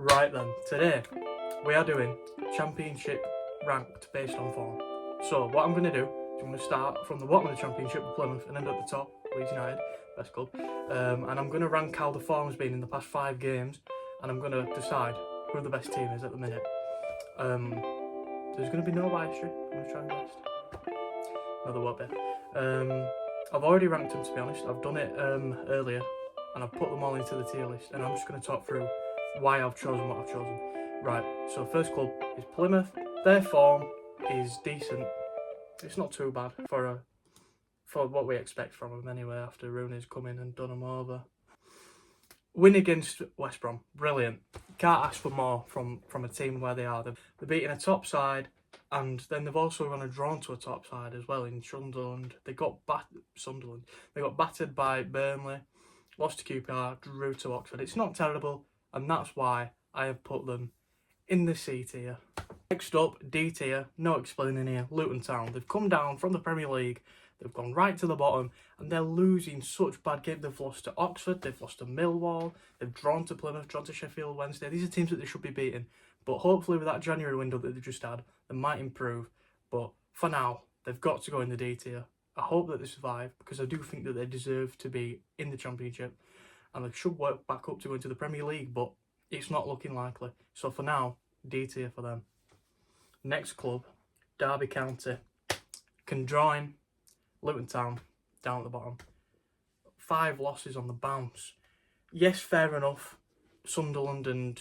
Right then, today we are doing championship ranked based on form. So what I'm going to do is I'm going to start from the bottom of the championship with Plymouth and end at the top, Leeds United, best club. And I'm going to rank how the form's been in the past 5 games, and I'm going to decide who the best team is at the minute. There's going to be no bias. I'm going to try my best. No, there won't be. I've already ranked them, to be honest. I've done it earlier, and I've put them all into the tier list, and I'm just going to talk through why I've chosen what I've chosen. Right, so first club is Plymouth. Their form is decent. It's not too bad for what we expect from them anyway, after Rooney's come in and done them over. Win against West Brom, brilliant. Can't ask for more from a team where they are. They're beating a top side, and then they've also run a drawn to a top side as well in Sunderland. They got battered by Burnley, lost to QPR, drew to Oxford. It's not terrible, and that's why I have put them in the C tier. Next up, D tier, no explaining here, Luton Town. They've come down from the Premier League, they've gone right to the bottom, and they're losing such bad games. They've lost to Oxford, they've lost to Millwall, they've drawn to Plymouth, drawn to Sheffield Wednesday. These are teams that they should be beating, but hopefully with that January window that they just had, they might improve. But for now, they've got to go in the D tier. I hope that they survive, because I do think that they deserve to be in the Championship, and they should work back up to go into the Premier League, but it's not looking likely. So for now, D tier for them. Next club, Derby County, can join Luton Town down at the bottom. 5 losses on the bounce. Yes, fair enough. Sunderland and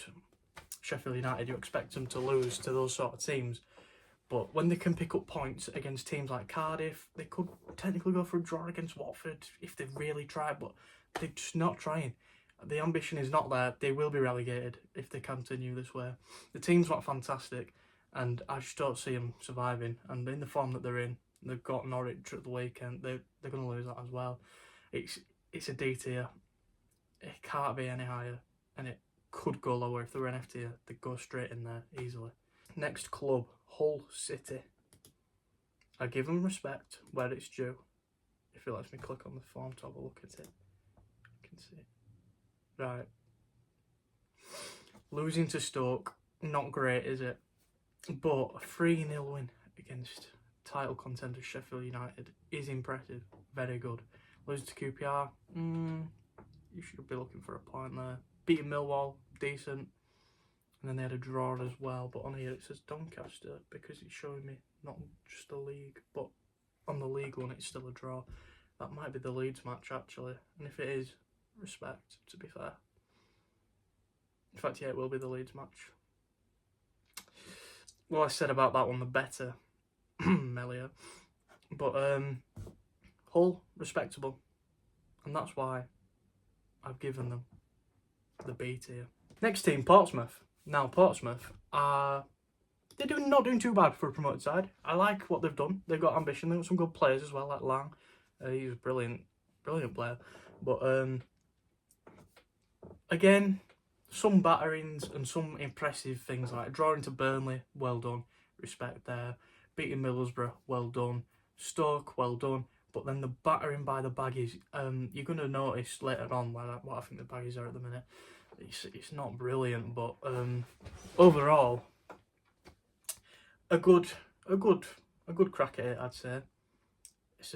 Sheffield United, you expect them to lose to those sort of teams. But when they can pick up points against teams like Cardiff, they could technically go for a draw against Watford if they really try, but they're just not trying. The ambition is not there. They will be relegated if they continue this way. The team's not fantastic, and I just don't see them surviving. And in the form that they're in, they've got Norwich at the weekend. They're going to lose that as well. It's a D tier. It can't be any higher, and it could go lower. If they were an F tier, they'd go straight in there easily. Next club, Hull City. I give them respect where it's due. If it lets me click on the form to have a look at it, you can see it. Right. Losing to Stoke, not great, is it? But a 3-0 win against title contender Sheffield United is impressive. Very good. Losing to QPR, you should be looking for a point there. Beating Millwall, decent. And then they had a draw as well. But on here it says Doncaster, because it's showing me not just the league, but on the league one it's still a draw. That might be the Leeds match actually. And if it is, respect, to be fair. In fact, yeah, it will be the Leeds match. Well, I said about that one, the better Melia. But Hull, respectable. And that's why I've given them the B tier. Next team, Portsmouth. Now, Portsmouth are... they're not doing too bad for a promoted side. I like what they've done. They've got ambition. They've got some good players as well, like Lang. He's a brilliant player. But again, some batterings and some impressive things, like drawing to Burnley, well done, respect there. Beating Middlesbrough, well done. Stoke, well done. But then the battering by the Baggies, you're going to notice later on what I think the Baggies are at the minute. It's not brilliant, but overall, a good crack at it, I'd say. It's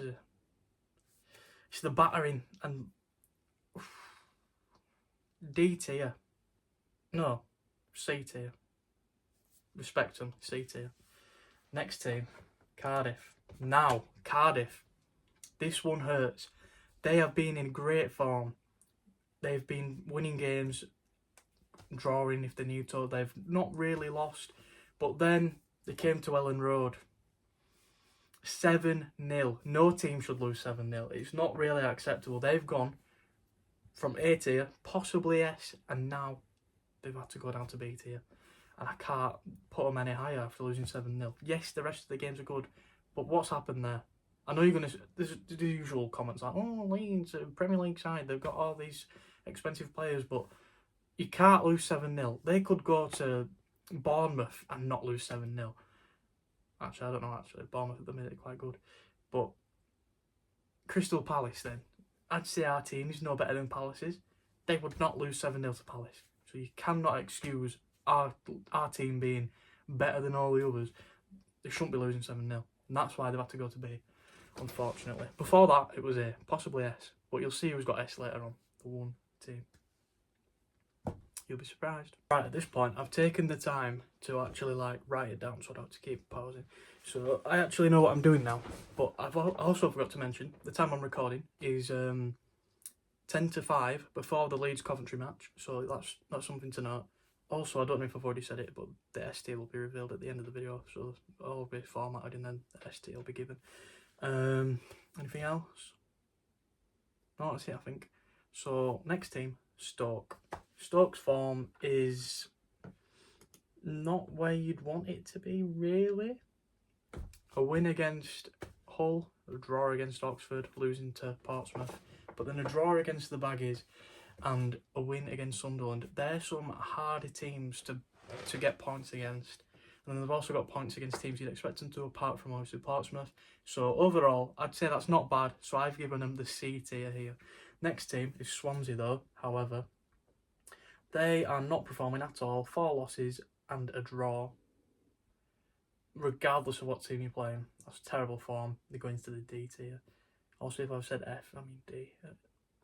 the battering and D tier. No, C tier. Respect them, C tier. Next team, Cardiff. Now, Cardiff. This one hurts. They have been in great form. They've been winning games, drawing if they need to. They've not really lost. But then they came to Ellen Road. 7-0. No team should lose 7-0. It's not really acceptable. They've gone from A tier, possibly S, and now they've had to go down to B tier. And I can't put them any higher after losing 7-0. Yes, the rest of the games are good, but what's happened there? I know you're going to... there's the usual comments like, oh, Leeds, Premier League side, they've got all these expensive players, but you can't lose 7-0. They could go to Bournemouth and not lose 7-0. Actually, I don't know, Bournemouth at the minute are quite good. But Crystal Palace then, I'd say our team is no better than Palace's. They would not lose 7-0 to Palace. So you cannot excuse our team being better than all the others. They shouldn't be losing 7-0. And that's why they've had to go to B, unfortunately. Before that, it was A, possibly S. But you'll see who's got S later on. The one team. You'll be surprised. Right, at this point, I've taken the time to actually write it down so I don't have to keep pausing. So I actually know what I'm doing now. But I've also forgot to mention, the time I'm recording is 10 to 5 before the Leeds Coventry match. So that's something to note. Also, I don't know if I've already said it, but the ST will be revealed at the end of the video. So all will be formatted and then the ST will be given. Anything else? No, that's it, I think. So, next team, Stoke. Stoke's form is not where you'd want it to be, really. A win against Hull, a draw against Oxford, losing to Portsmouth, but then a draw against the Baggies and a win against Sunderland. They're some harder teams to get points against. And then they've also got points against teams you'd expect them to, apart from obviously Portsmouth. So overall, I'd say that's not bad. So I've given them the C tier here. Next team is Swansea though, however. They are not performing at all. 4 losses and a draw. Regardless of what team you're playing. That's terrible form. They're going to the D tier. Also, if I've said F, I mean D.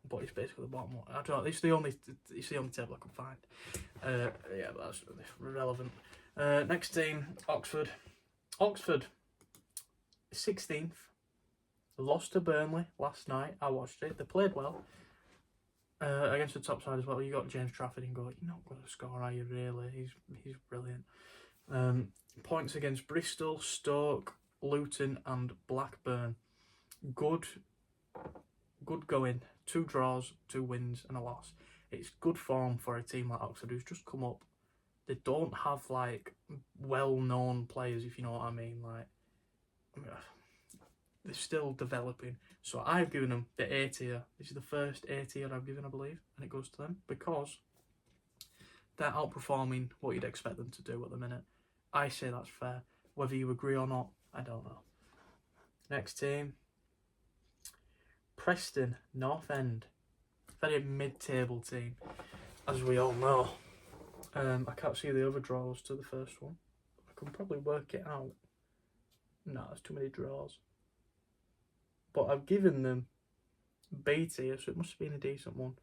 But it's basically the bottom one. I don't know, it's the only table I can find. Yeah, but that's irrelevant. Next team, Oxford. Oxford, 16th. Lost to Burnley last night. I watched it. They played well. Against the top side as well. You got James Trafford and go, you're not going to score, are you really? He's brilliant. Points against Bristol, Stoke, Luton and Blackburn. Good going. 2 draws, 2 wins and a loss. It's good form for a team like Oxford who's just come up. They don't have well-known players, if you know what I mean. They're still developing. So I've given them the A tier. This is the first A tier I've given, I believe, and it goes to them because they're outperforming what you'd expect them to do at the minute. I say that's fair. Whether you agree or not, I don't know. Next team, Preston North End. Very mid-table team, as we all know. I can't see the other draws to the first one. I can probably work it out. No, there's too many draws. But I've given them B tier, so it must have been a decent one.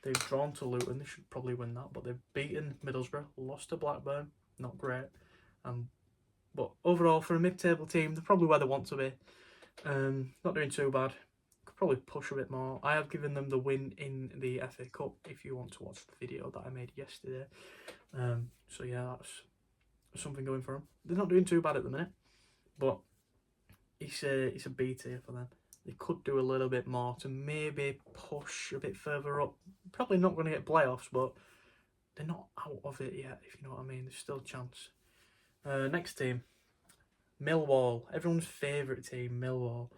They've drawn to Luton, they should probably win that. But they've beaten Middlesbrough, lost to Blackburn, not great. But overall, for a mid-table team, they're probably where they want to be. Not doing too bad. Could probably push a bit more. I have given them the win in the FA Cup, if you want to watch the video that I made yesterday. So yeah, that's something going for them. They're not doing too bad at the minute, but it's a B tier for them. They could do a little bit more to maybe push a bit further up. Probably not going to get playoffs, but they're not out of it yet, if you know what I mean. There's still a chance. Next team, Millwall. Everyone's favourite team, Millwall.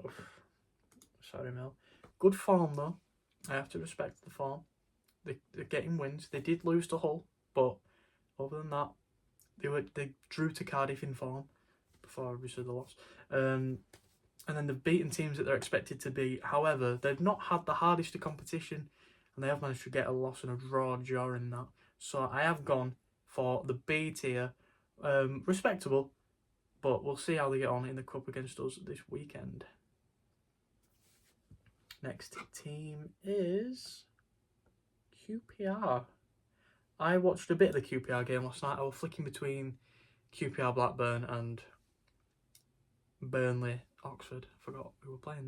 Oof. Sorry, Mill. Good form, though. I have to respect the form. They're getting wins. They did lose to Hull, but other than that, they drew to Cardiff in form before obviously the loss. And then they've beaten teams that they're expected to beat. However, they've not had the hardest of competition, and they have managed to get a loss and a draw during that. So I have gone for the B tier. Respectable, but we'll see how they get on in the cup against us this weekend. Next team is QPR. I watched a bit of the QPR game last night. I was flicking between QPR Blackburn and Burnley Oxford. I forgot who were playing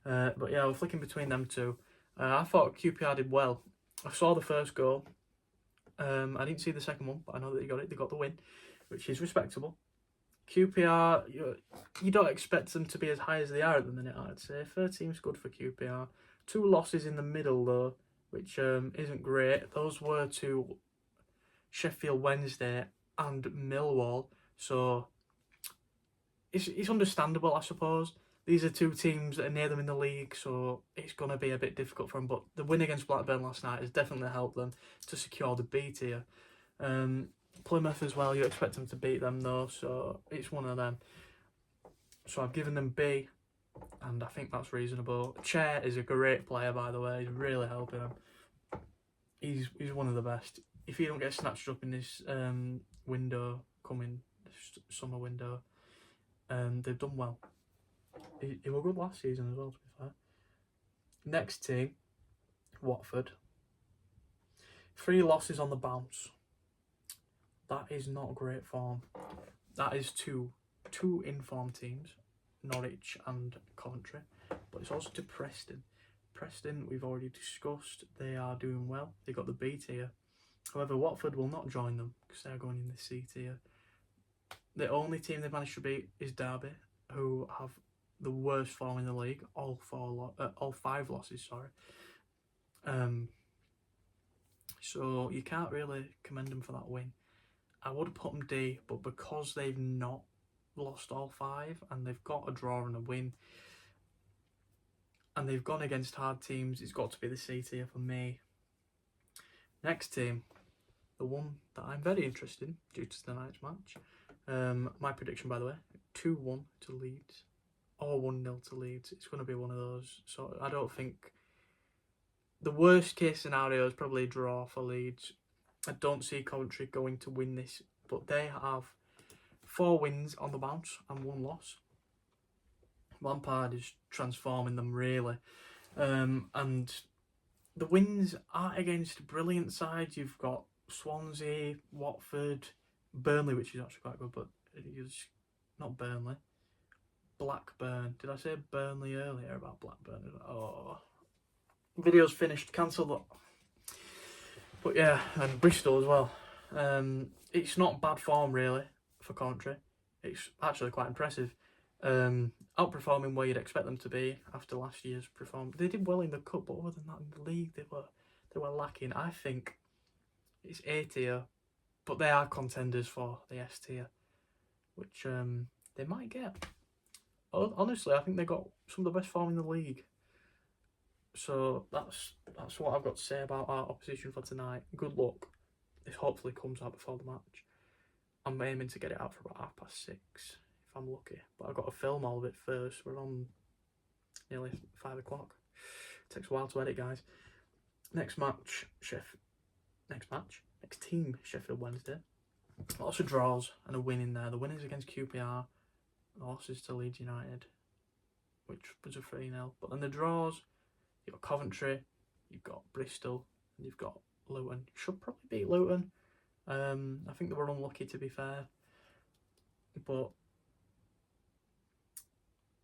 then. But yeah, I was flicking between them two. I thought QPR did well. I saw the first goal. I didn't see the second one, but I know that they got it. They got the win, which is respectable. QPR, you don't expect them to be as high as they are at the minute, I'd say. 13's good for QPR. 2 losses in the middle, though, which isn't great. Those were to Sheffield Wednesday and Millwall, so it's understandable, I suppose. These are 2 teams that are near them in the league, so it's going to be a bit difficult for them. But the win against Blackburn last night has definitely helped them to secure the B tier. Plymouth as well, you expect them to beat them though, so it's one of them. So I've given them B, and I think that's reasonable. Chair is a great player, by the way. He's really helping them. he's one of the best. If he don't get snatched up in this window coming, summer window, they've done well. He were good last season as well, to be fair. Next team, Watford. 3 losses on the bounce. That is not great form. That is two informed teams, Norwich and Coventry. But it's also to Preston. Preston, we've already discussed, they are doing well. They got the B tier. However, Watford will not join them because they're going in the C tier. The only team they've managed to beat is Derby, who have the worst form in the league. All 5 losses. Sorry. So you can't really commend them for that win. I would have put them D, but because they've not lost all 5 and they've got a draw and a win, and they've gone against hard teams, it's got to be the C tier for me. Next team, the one that I'm very interested in due to tonight's match. My prediction, by the way, 2-1 to Leeds or 1-0 to Leeds. It's going to be one of those. So I don't think the worst case scenario is probably a draw for Leeds. I don't see Coventry going to win this, but they have 4 wins on the bounce and 1 loss. Lampard is transforming them really, and the wins aren't against brilliant sides. You've got Swansea, Watford, Burnley, which is actually quite good, but it's not Burnley. Blackburn. Did I say Burnley earlier about Blackburn? Oh, video's finished. Cancel that. But yeah, and Bristol as well. It's not bad form really for Coventry. It's actually quite impressive. Outperforming where you'd expect them to be after last year's performance. They did well in the cup, but other than that, in the league they were lacking. I think it's A tier, but they are contenders for the S tier, which they might get. Honestly, I think they got some of the best form in the league. So that's what I've got to say about our opposition for tonight. Good luck. This hopefully comes out before the match. I'm aiming to get it out for about 6:30 if I'm lucky. But I've got to film all of it first. We're on nearly 5 o'clock. Takes a while to edit, guys. Next team, Sheffield Wednesday. Lots of draws and a win in there. The winners against QPR, losses to Leeds United, which was a 3-0. But then the draws, you've got Coventry, you've got Bristol, and you've got Luton. You should probably beat Luton. I think they were unlucky, to be fair. But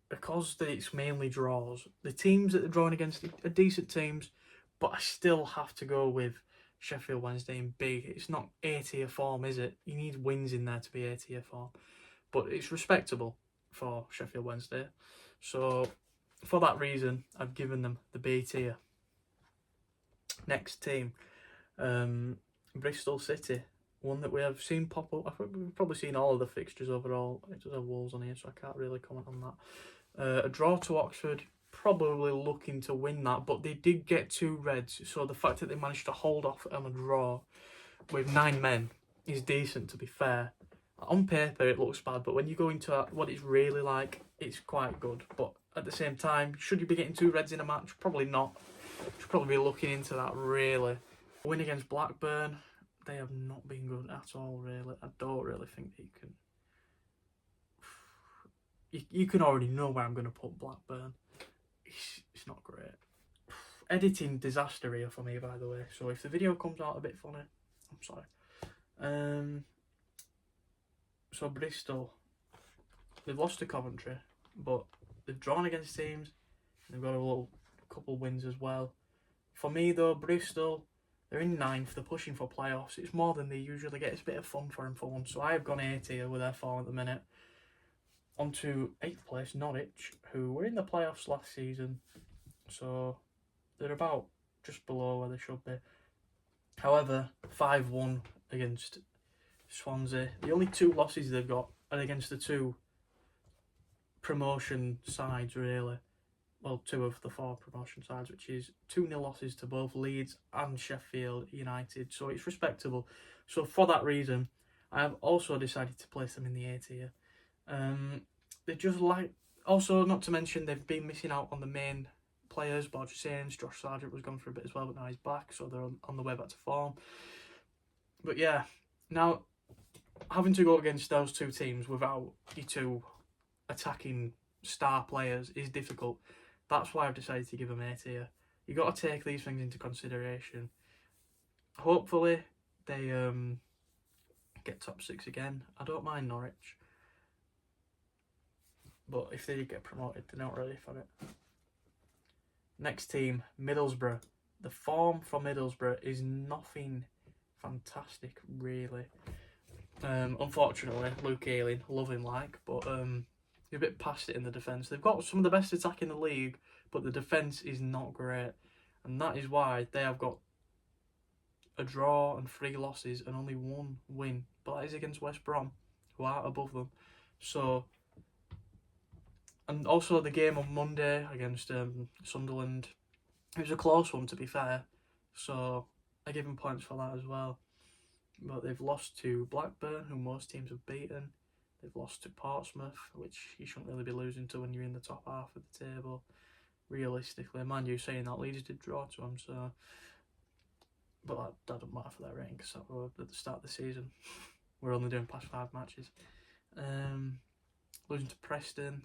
because it's mainly draws, the teams that they're drawing against are decent teams, but I still have to go with Sheffield Wednesday in B. It's not A tier form, is it? You need wins in there to be A tier form. But it's respectable for Sheffield Wednesday. So for that reason, I've given them the B tier. Next team, Bristol City. One that we have seen pop up. I think we've probably seen all of the fixtures overall. It does have Wolves on here, so I can't really comment on that. A draw to Oxford, probably looking to win that, but they did get 2 reds, so the fact that they managed to hold off on a draw with 9 men is decent, to be fair. On paper it looks bad, but when you go into what it's really like, it's quite good. But at the same time, should you be getting 2 reds in a match? Probably not. Should probably be looking into that, really. Win against Blackburn, they have not been good at all, really. I don't really think that you can... You can already know where I'm going to put Blackburn. It's not great. Editing disaster here for me, by the way. So if the video comes out a bit funny, I'm sorry. So Bristol, they've lost to Coventry, but they've drawn against teams. They've got a couple wins as well. For me though, Bristol, they're in 9th. They're pushing for playoffs. It's more than they usually get. It's a bit of fun for them for once. So I have gone A tier with their form at the minute. On to 8th place, Norwich, who were in the playoffs last season. So they're about just below where they should be. However, 5-1 against Swansea. The only 2 losses they've got are against the 2 promotion sides, really. Well, 2 of the 4 promotion sides, which is 2-0 losses to both Leeds and Sheffield United. So it's respectable. So for that reason, I have also decided to place them in the A tier. They just also, not to mention, they've been missing out on the main players. Borja Sainz, Josh Sargent was gone for a bit as well, but now he's back, so they're on the way back to form. But yeah, now having to go against those two teams without your two attacking star players is difficult. That's why I've decided to give them A tier. You got to take these things into consideration. Hopefully they get top 6 again. I don't mind Norwich, but if they get promoted, they're not ready for it. Next team, Middlesbrough. The form for Middlesbrough is nothing fantastic, really. Unfortunately, Luke Ayling, love him but he's a bit past it in the defence. They've got some of the best attack in the league, but the defence is not great, and that is why they have got a draw and 3 losses and only 1 win, but that is against West Brom, who are above them. So, and also the game on Monday against Sunderland, it was a close one, to be fair, so I give them points for that as well. But they've lost to Blackburn, who most teams have beaten. They've lost to Portsmouth, which you shouldn't really be losing to when you're in the top half of the table. Realistically, man, you saying that Leeds did draw to them, so. But that doesn't matter for that rating because that was at the start of the season. We're only doing past 5 matches. Losing to Preston,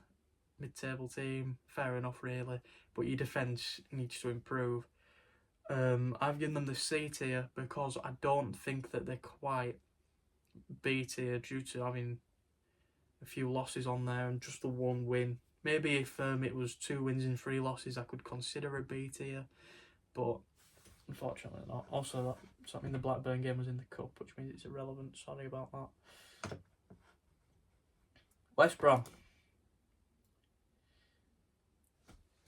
mid-table team, fair enough really, but your defence needs to improve. I've given them the C tier because I don't think that they're quite B tier due to having a few losses on there and just the 1 win. Maybe if it was 2 wins and 3 losses, I could consider a B tier, but unfortunately not. Also, that means the Blackburn game was in the cup, which means it's irrelevant. Sorry about that. West Brom.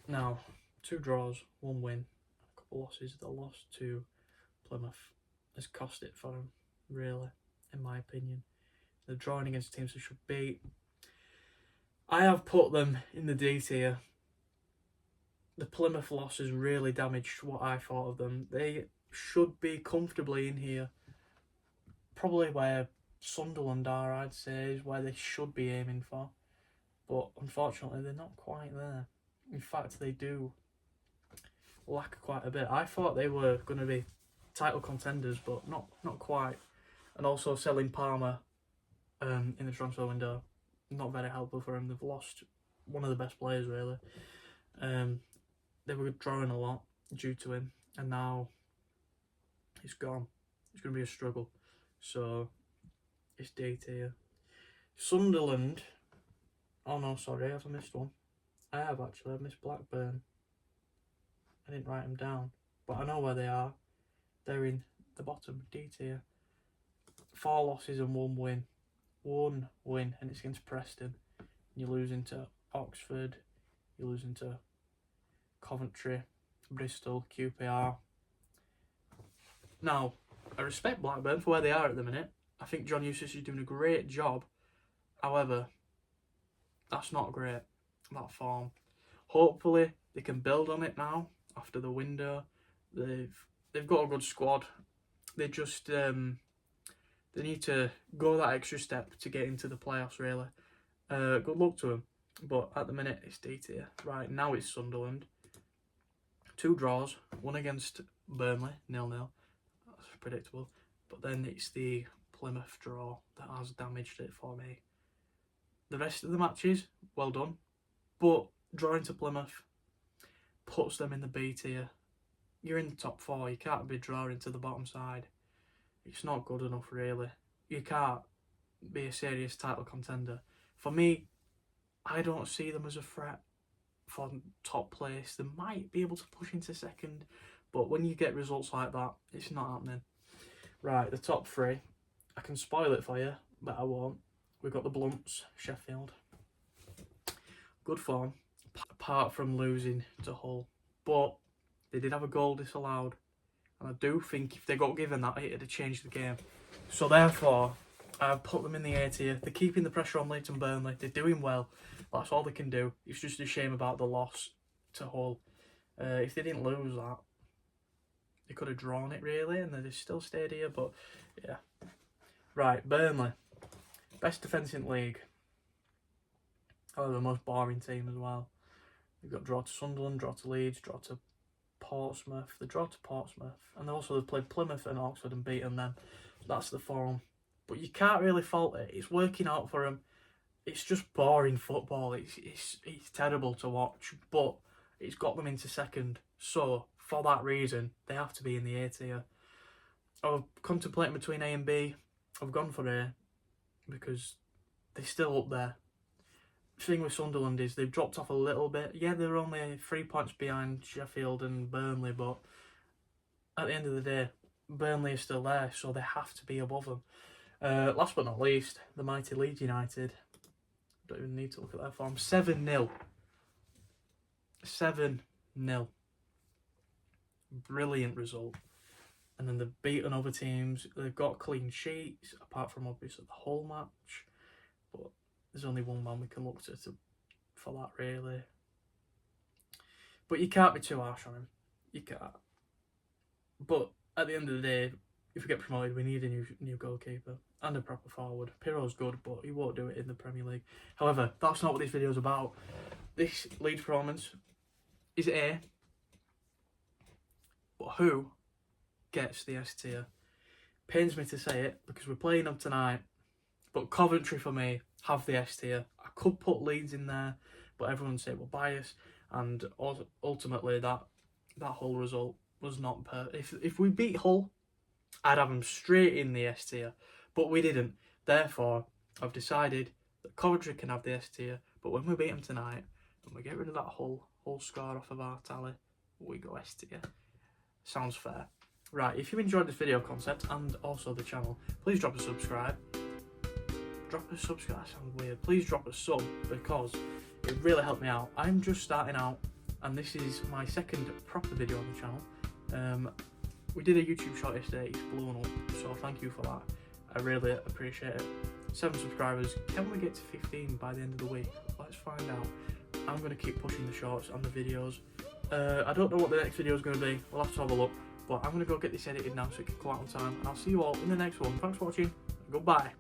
Now, 2 draws, 1 win, a couple losses. The loss to Plymouth has cost it for them, really, in my opinion. They're drawing against teams they should beat. I have put them in the D tier. The Plymouth loss has really damaged what I thought of them. They should be comfortably in here. Probably where Sunderland are, I'd say, is where they should be aiming for. But unfortunately, they're not quite there. In fact, they do lack quite a bit. I thought they were going to be title contenders, but not quite. And also selling Palmer in the transfer window, not very helpful for them. They've lost one of the best players, really. They were drawing a lot due to him, and now he's gone. It's going to be a struggle. So, it's D tier. Sunderland. Oh no, sorry, have I missed one? I have actually. I've missed Blackburn. I didn't write them down, but I know where they are. They're in the bottom, D tier. 4 losses and 1 win. 1 win, and it's against Preston. You're losing to Oxford. You're losing to Coventry, Bristol, QPR. Now, I respect Blackburn for where they are at the minute. I think John Eustace is doing a great job. However, that's not great, that form. Hopefully, they can build on it now after the window. They've got a good squad. They just they need to go that extra step to get into the playoffs, really. Good luck to them. But at the minute, it's D tier. Right, now it's Sunderland. 2 draws, 1 against Burnley, 0-0. That's predictable. But then it's the Plymouth draw that has damaged it for me. The rest of the matches, well done. But drawing to Plymouth puts them in the B tier. You're in the top 4, you can't be drawing to the bottom side. It's not good enough, really. You can't be a serious title contender. For me, I don't see them as a threat for top place. They might be able to push into second, but when you get results like that, it's not happening. Right, the top 3. I can spoil it for you, but I won't. We've got the Blunts, Sheffield. Good form, apart from losing to Hull. But they did have a goal disallowed. And I do think if they got given that, it would have changed the game. So therefore, I've put them in the A tier. They're keeping the pressure on Leeds and Burnley. They're doing well. That's all they can do. It's just a shame about the loss to Hull. If they didn't lose that, they could have drawn it, really, and they'd have still stayed here. But, yeah. Right, Burnley. Best defence in league. Oh, the most boring team as well. You've got draw to Sunderland, draw to Leeds, draw to Portsmouth, the draw to Portsmouth, and then also they've played Plymouth and Oxford and beaten them. So that's the form. But you can't really fault it. It's working out for them. It's just boring football. It's terrible to watch, but it's got them into second. So for that reason, they have to be in the A tier. I was contemplating between A and B. I've gone for A because they're still up there. The thing with Sunderland is they've dropped off a little bit. Yeah, they're only 3 points behind Sheffield and Burnley, but at the end of the day, Burnley is still there, so they have to be above them. Last but not least, the mighty Leeds United. Don't even need to look at their form. 7-0. 7-0. Brilliant result. And then they've beaten other teams. They've got clean sheets, apart from obviously the whole match. But there's only one man we can look to for that, really. But you can't be too harsh on him. You can't. But at the end of the day, if we get promoted, we need a new goalkeeper and a proper forward. Pirro's good, but he won't do it in the Premier League. However, that's not what this video is about. This Leeds performance is A. But who gets the S tier? Pains me to say it because we're playing them tonight. But Coventry, for me, have the S tier. I could put Leeds in there, but everyone say we're biased. And ultimately, that whole result was not perfect. If we beat Hull, I'd have them straight in the S tier. But we didn't. Therefore, I've decided that Coventry can have the S tier. But when we beat them tonight, and we get rid of that Hull score off of our tally, we go S tier. Sounds fair. Right, if you enjoyed this video concept and also the channel, please drop a subscribe. Drop a subscribe, that sounds weird. Please drop a sub because it really helped me out. I'm just starting out and this is my second proper video on the channel. We did a YouTube short yesterday, it's blown up, so thank you for that. I really appreciate it. 7 subscribers, can we get to 15 by the end of the week? Let's find out. I'm going to keep pushing the shorts and the videos. I don't know what the next video is going to be, we'll have to have a look. But I'm going to go get this edited now so it can come out on time. And I'll see you all in the next one. Thanks for watching. Goodbye.